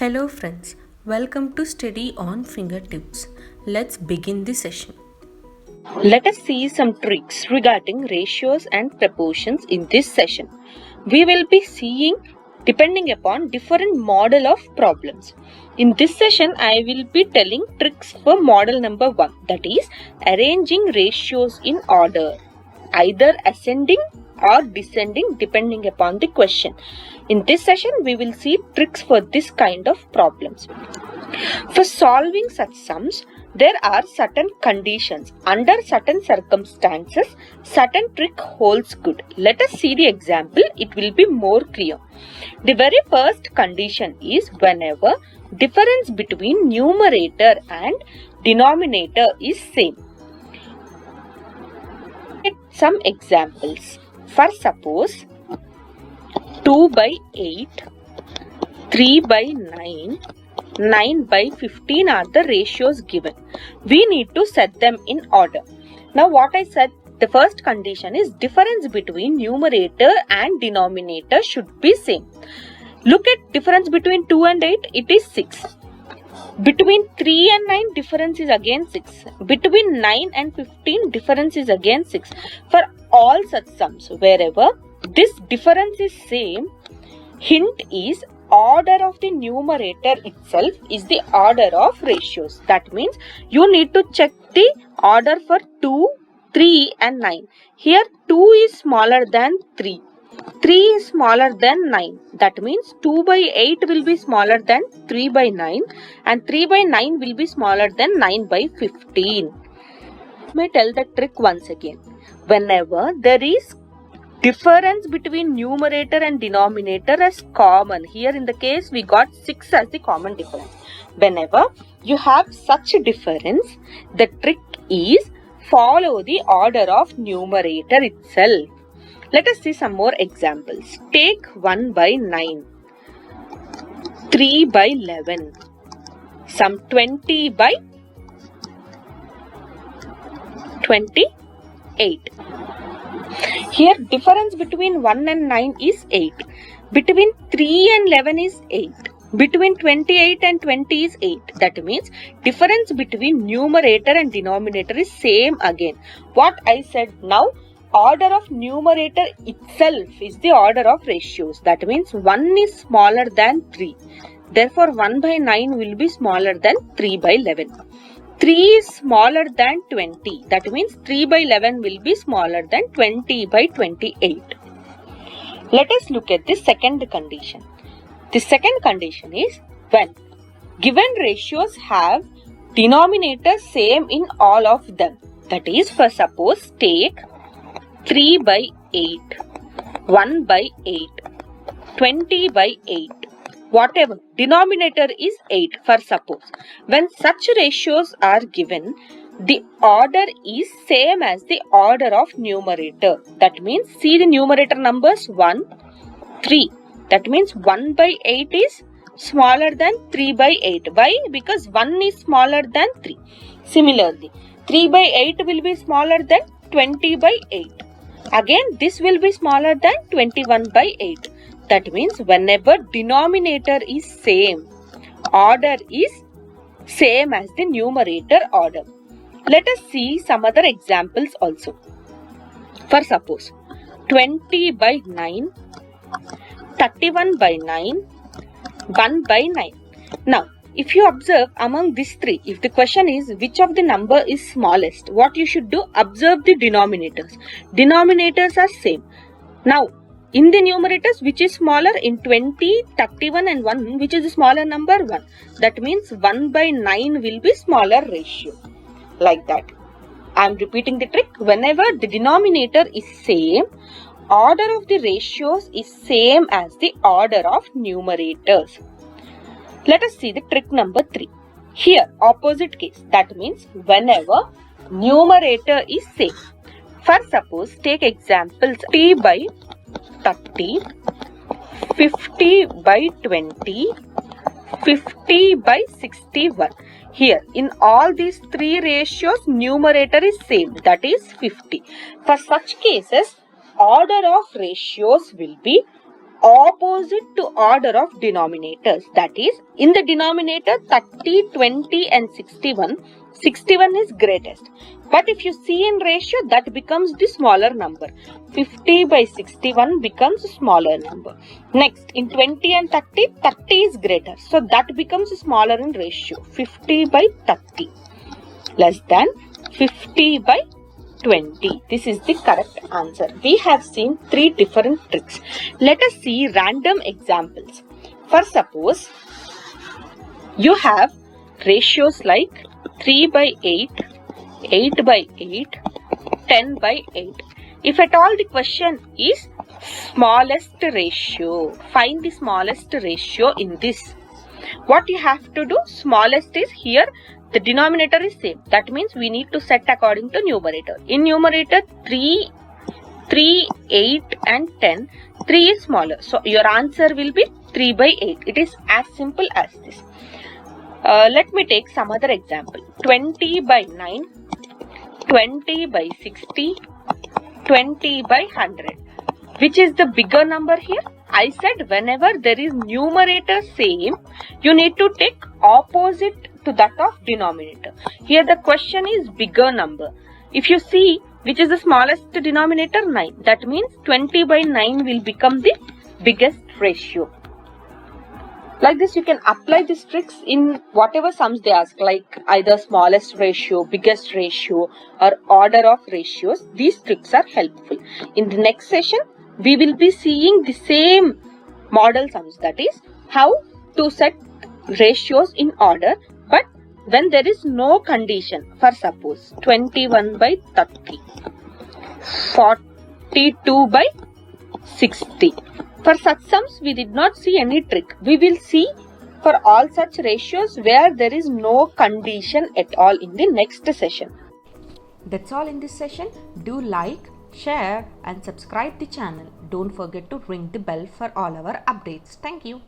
Hello friends, welcome to Study on Fingertips. Let's begin the session. Let us see some tricks regarding ratios and proportions in this session. We will be seeing depending upon different model of problems. In this session, I will be telling tricks for model number 1, that is arranging ratios in order, either ascending or descending depending upon the question. In this session, we will see tricks for this kind of problems. For solving such sums, there are certain conditions. Under certain circumstances, certain trick holds good. Let us see the example. It will be more clear. The very first condition is whenever difference between numerator and denominator is same. Some examples. For suppose 2 by 8, 3 by 9, 9 by 15 are the ratios given. We need to set them in order. Now what I said, the first condition is difference between numerator and denominator should be same. Look at difference between 2 and 8, it is 6. Between 3 and 9, difference is again 6. Between 9 and 15, difference is again 6. For all such sums, wherever this difference is same, hint is order of the numerator itself is the order of ratios. That means you need to check the order for 2, 3 and 9. Here 2 is smaller than 3. 3 is smaller than 9. That means 2 by 8 will be smaller than 3 by 9 and 3 by 9 will be smaller than 9 by 15. Let me tell the trick once again. Whenever there is difference between numerator and denominator as common, here in the case we got 6 as the common difference. Whenever you have such a difference, the trick is follow the order of numerator itself. Let us see some more examples. Take 1 by 9, 3 by 11, some 20 by 28. Here difference between 1 and 9 is 8. Between 3 and 11 is 8. Between 28 and 20 is 8. That means difference between numerator and denominator is same again. What I said now, order of numerator itself is the order of ratios. That means 1 is smaller than 3. Therefore 1 by 9 will be smaller than 3 by 11. 3 is smaller than 20. That means 3 by 11 will be smaller than 20 by 28. Let us look at the second condition. The second condition is when given ratios have denominator same in all of them. That is, for suppose take 3 by 8, 1 by 8, 20 by 8. Whatever, denominator is 8 for suppose. When such ratios are given, the order is same as the order of numerator. That means, see the numerator numbers 1, 3. That means 1 by 8 is smaller than 3 by 8. Why? Because 1 is smaller than 3. Similarly, 3 by 8 will be smaller than 20 by 8. Again, this will be smaller than 21 by 8. That means whenever denominator is same, order is same as the numerator order. Let us see some other examples also. For suppose 20 by 9, 31 by 9, 1 by 9. Now, if you observe among these three, if the question is which of the number is smallest, what you should do? Observe the denominators. Denominators are same. Now, in the numerators, which is smaller? In 20, 31 and 1, which is the smaller number? 1. That means 1 by 9 will be smaller ratio. Like that. I am repeating the trick. Whenever the denominator is same, order of the ratios is same as the order of numerators. Let us see the trick number 3. Here, opposite case. That means whenever numerator is same. For suppose, take examples 30 by 30, 50 by 20, 50 by 61. Here, in all these three ratios, numerator is same. That is 50. For such cases, order of ratios will be opposite to order of denominators. That is, in the denominator 30, 20 and 61, 61 is greatest. But if you see in ratio, that becomes the smaller number. 50 by 61 becomes a smaller number. Next, in 20 and 30, 30 is greater. So that becomes smaller in ratio. 50 by 30 less than 50 by 20. This is the correct answer. We have seen 3 different tricks. Let us see random examples. For suppose, you have ratios like 3 by 8, 8 by 8, 10 by 8. If at all the question is smallest ratio, find the smallest ratio in this. What you have to do, smallest is here, the denominator is same. That means we need to set according to numerator. In numerator 3, 8 and 10, 3 is smaller. So your answer will be 3 by 8. It is as simple as this. Let me take some other example. 20 by 9, 20 by 60, 20 by 100. Which is the bigger number here? I said whenever there is numerator same, you need to take opposite to that of denominator. Here the question is bigger number. If you see which is the smallest denominator, 9. That means 20 by 9 will become the biggest ratio. Like this, you can apply these tricks in whatever sums they ask, like either smallest ratio, biggest ratio, or order of ratios. These tricks are helpful. In the next session, we will be seeing the same model sums, that is, how to set ratios in order, but when there is no condition. For suppose, 21 by 30, 42 by 60. For such sums, we did not see any trick. We will see for all such ratios where there is no condition at all in the next session. That's all in this session. Do like, share and subscribe the channel. Don't forget to ring the bell for all our updates. Thank you.